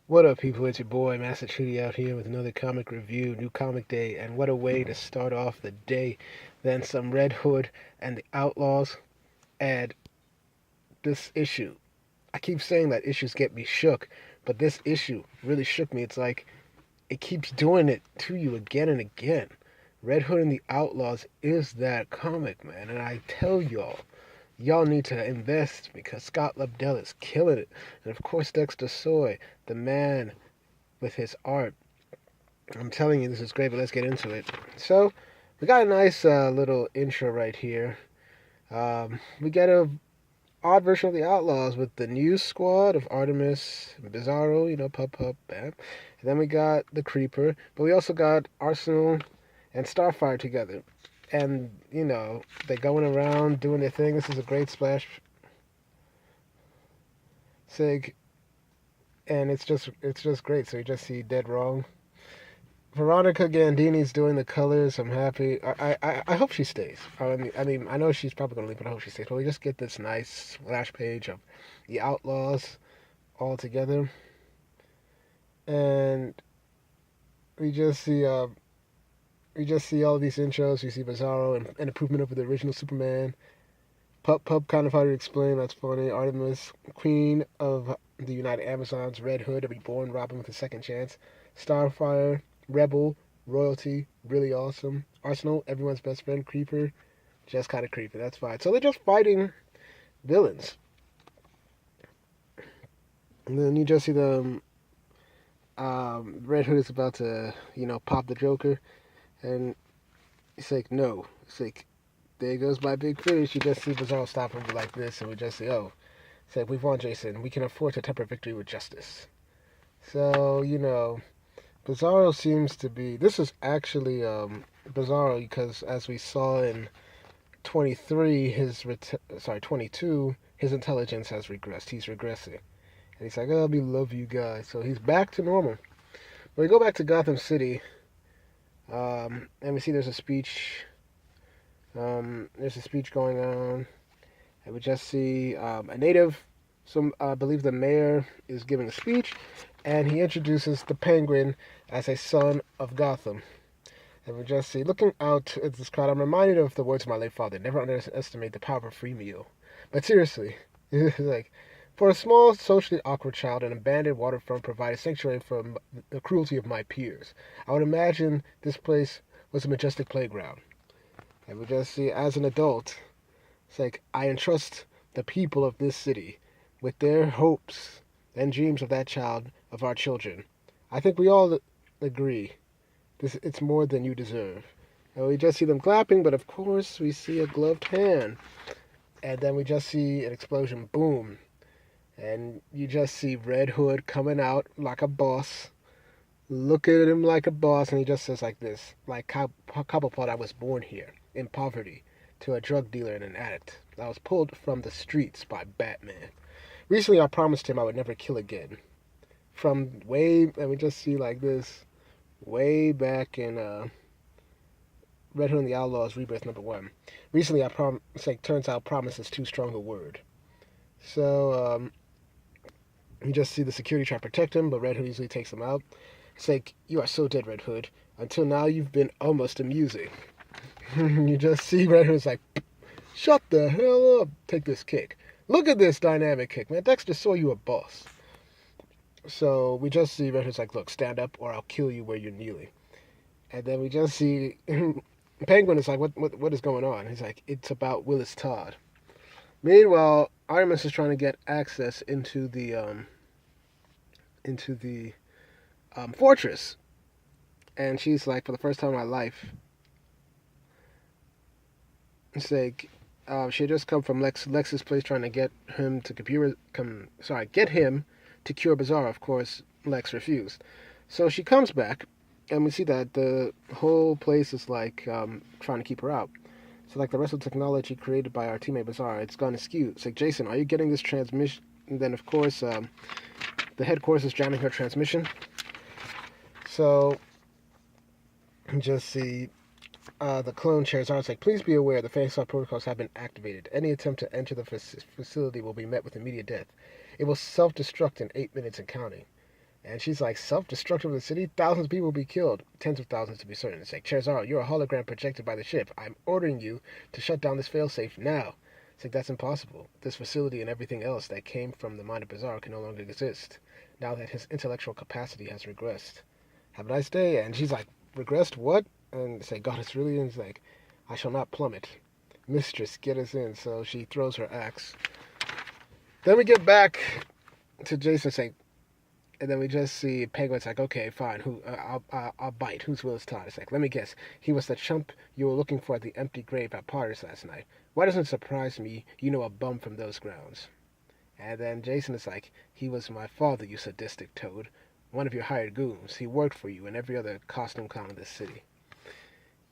What up, people? It's your boy, Master Treaty, out here with another comic review, new comic day, and what a way to start off the day than some Red Hood and the Outlaws. And this issue, I keep saying that issues get me shook, but this issue really shook me. It's like it keeps doing it to you again and again. Red Hood and the Outlaws is that comic, man, and I tell y'all need to invest because Scott Lobdell is killing it. And of course, Dexter Soy, the man with his art. I'm telling you, this is great, but let's get into it. So, we got a nice little intro right here. We get a odd version of the Outlaws with the new squad of Artemis, Bizarro, Pup Pup, bam. And then we got the Creeper, but we also got Arsenal and Starfire together. And, they're going around doing their thing. This is a great splash sig, and it's just great. So you just see Dead Wrong. Veronica Gandini's doing the colors. I'm happy. I hope she stays. I mean, I know she's probably gonna leave, but I hope she stays. But we just get this nice splash page of the Outlaws all together, and we just see all these intros. We see Bizarro and an improvement over the original Superman. Pup kind of hard to explain. That's funny. Artemis, Queen of the United Amazons. Red Hood, a reborn Robin with a second chance. Starfire, Rebel, Royalty, really awesome. Arsenal, everyone's best friend. Creeper, just kind of creepy. That's fine. So they're just fighting villains. And then you just see them. Red Hood is about to, pop the Joker. And it's like, no. It's like, there goes my big finish. You just see Bizarro stop him like this. And we just say, oh. It's like, we've won, Jason. We can afford to temper victory with justice. So, Bizarro seems to be. This is actually Bizarro because, as we saw in 23, 22, his intelligence has regressed. He's regressing, and he's like, "Oh, we love you guys." So he's back to normal. But we go back to Gotham City, and we see there's a speech. There's a speech going on, and we just see a native. I believe the mayor is giving a speech, and he introduces the Penguin as a son of Gotham. And we just see, looking out at this crowd, I'm reminded of the words of my late father: never underestimate the power of a free meal. But seriously, it's like, for a small, socially awkward child, an abandoned waterfront provided sanctuary from the cruelty of my peers. I would imagine this place was a majestic playground. And we just see, as an adult, it's like, I entrust the people of this city with their hopes and dreams of that child, of our children. I think we all agree it's more than you deserve. And we just see them clapping, but of course we see a gloved hand. And then we just see an explosion, boom. And you just see Red Hood coming out like a boss. Look at him like a boss, and he just says like this, like Cobblepot, I was born here, in poverty, to a drug dealer and an addict. I was pulled from the streets by Batman. Recently, I promised him I would never kill again. From way, and we just see like this, way back in Red Hood and the Outlaws Rebirth #1. Recently, it's like, turns out promise is too strong a word. So, you just see the security try to protect him, but Red Hood easily takes him out. It's like, you are so dead, Red Hood. Until now, you've been almost amusing. You just see Red Hood's like, shut the hell up, take this kick. Look at this dynamic kick, man. Dexter saw you a boss. So we just see Red Hood's like, look, stand up or I'll kill you where you're kneeling. And then we just see Penguin is like, what is going on? He's like, it's about Willis Todd. Meanwhile, Artemis is trying to get access into the fortress, and she's like, for the first time in my life, it's like, she had just come from Lex's place trying to get him to get him to cure Bizarro. Of course, Lex refused. So she comes back, and we see that the whole place is like trying to keep her out. So like the rest of the technology created by our teammate Bizarro, it's gone askew. It's like, Jason, are you getting this transmission? And then of course, the headquarters is jamming her transmission. So just see the clone Charizard's like, please be aware the face-off protocols have been activated. Any attempt to enter the facility will be met with immediate death. It will self-destruct in 8 minutes and counting. And she's like, self-destruction of the city? Thousands of people will be killed. Tens of thousands to be certain. It's like, Charizard, you're a hologram projected by the ship. I'm ordering you to shut down this failsafe now. It's like, that's impossible. This facility and everything else that came from the mind of Bizarro can no longer exist, now that his intellectual capacity has regressed. Have a nice day. And she's like, regressed what? And it's like, God, it's really in. It's like, I shall not plummet. Mistress, get us in. So she throws her axe. Then we get back to Jason saying, and then we just see Penguin's like, okay, fine, I'll bite. Who's Willis Todd? It's like, let me guess. He was the chump you were looking for at the empty grave at Potter's last night. Why doesn't it surprise me you know a bum from those grounds? And then Jason is like, he was my father, you sadistic toad. One of your hired goons. He worked for you and every other costume clown in this city.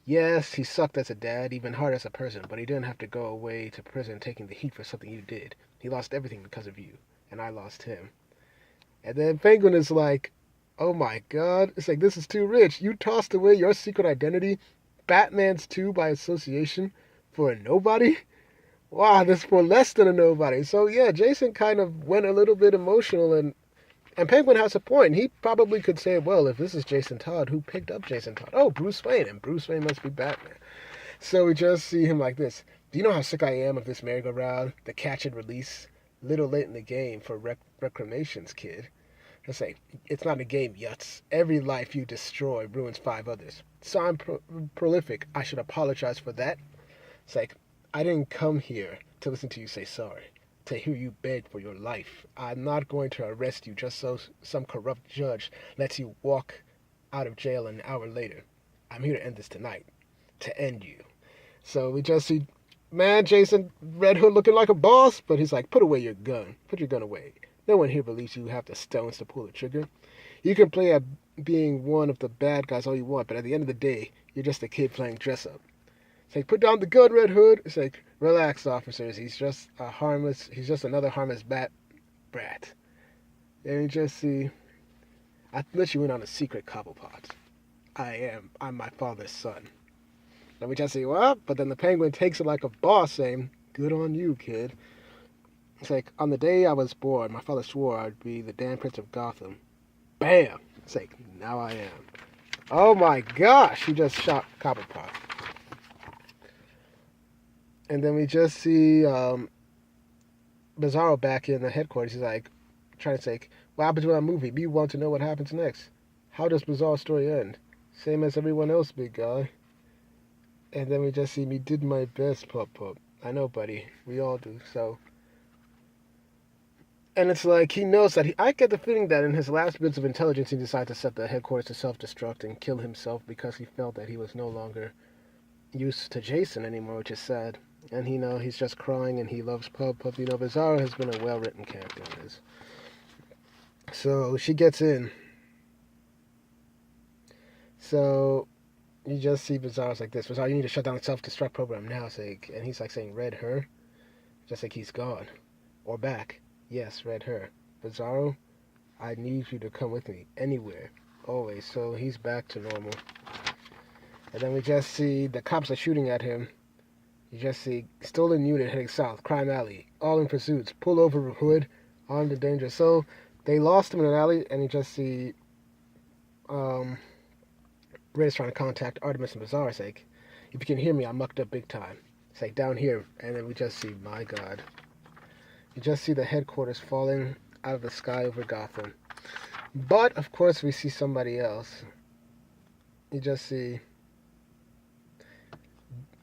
Yes, he sucked as a dad, even hard as a person, but he didn't have to go away to prison taking the heat for something you did. He lost everything because of you, and I lost him. And then Penguin is like, oh my god. It's like, this is too rich. You tossed away your secret identity, Batman's too by association, for a nobody? Wow, this for less than a nobody. So yeah, Jason kind of went a little bit emotional, and Penguin has a point. He probably could say, well, if this is Jason Todd, who picked up Jason Todd? Oh, Bruce Wayne, and Bruce Wayne must be Batman. So we just see him like this. Do you know how sick I am of this merry-go-round, the catch and release? Little late in the game for reclamations, kid. Just say, it's not a game, Yuts. Every life you destroy ruins 5 others. So I'm prolific. I should apologize for that. It's like, I didn't come here to listen to you say sorry, to hear you beg for your life. I'm not going to arrest you just so some corrupt judge lets you walk out of jail an hour later. I'm here to end this tonight. To end you. So we just see, man, Jason, Red Hood looking like a boss, but he's like, put away your gun. Put your gun away. No one here believes you have the stones to pull the trigger. You can play at being one of the bad guys all you want, but at the end of the day, you're just a kid playing dress-up. It's like, put down the gun, Red Hood. It's like, relax, officers. He's just another harmless brat. And you just see, I let you in on a secret, Cobblepot. I'm my father's son. And we just see, what? But then the Penguin takes it like a boss, saying, good on you, kid. It's like, on the day I was born, my father swore I'd be the damn Prince of Gotham. Bam! It's like, now I am. Oh my gosh, he just shot Cobblepot. And then we just see Bizarro back in the headquarters. He's like, trying to say, what happens with our movie? We want to know what happens next. How does Bizarro's story end? Same as everyone else, big guy. And then we just see me did my best, Pup. I know, buddy. We all do, so... And it's like, he knows that I get the feeling that in his last bits of intelligence, he decided to set the headquarters to self-destruct and kill himself because he felt that he was no longer used to Jason anymore, which is sad. And he's just crying and he loves Pup. Bizarro has been a well-written character in this. So she gets in. So you just see Bizarro's like this. Bizarro, you need to shut down the self-destruct program now. And he's like saying, Red her? Just like he's gone. Or back. Yes, Red her. Bizarro, I need you to come with me. Anywhere. Always. So he's back to normal. And then we just see the cops are shooting at him. You just see stolen unit heading south. Crime alley. All in pursuits. Pull over Hood. Armed and dangerous. So they lost him in an alley. And you just see Red is trying to contact Artemis and Bizarro. It's like, if you can hear me, I mucked up big time. It's like down here. And then we just see, my God. You just see the headquarters falling out of the sky over Gotham. But, of course, we see somebody else. You just see...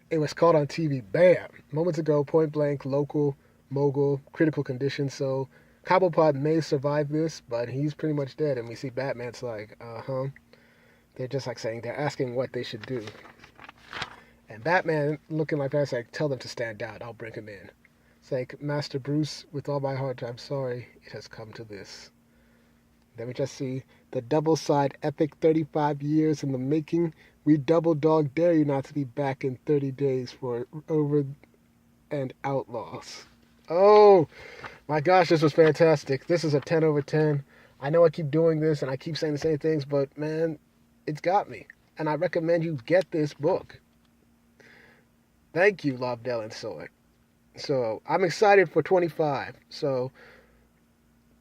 It was caught on TV. Bam! Moments ago, point blank, local, mogul, critical condition. So, Cobblepot may survive this, but he's pretty much dead. And we see Batman's like, They're just like saying, they're asking what they should do. And Batman, looking like that's like, tell them to stand down. I'll bring him in. It's like, Master Bruce, with all my heart, I'm sorry it has come to this. Then we just see the double-side epic 35 years in the making. We double dog dare you not to be back in 30 days for Over and Outlaws. Oh, my gosh, this was fantastic. This is a 10 over 10. I know I keep doing this and I keep saying the same things, but man, it's got me. And I recommend you get this book. Thank you, Lobdell and Soy. So I'm excited for 25. So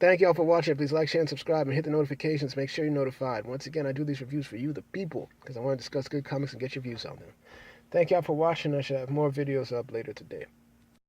Thank y'all for watching. Please like, share, and subscribe, and hit the notifications. Make sure you're notified. Once again, I do these reviews for you, the people, because I want to discuss good comics and get your views on them. Thank y'all for watching. I should have more videos up later today.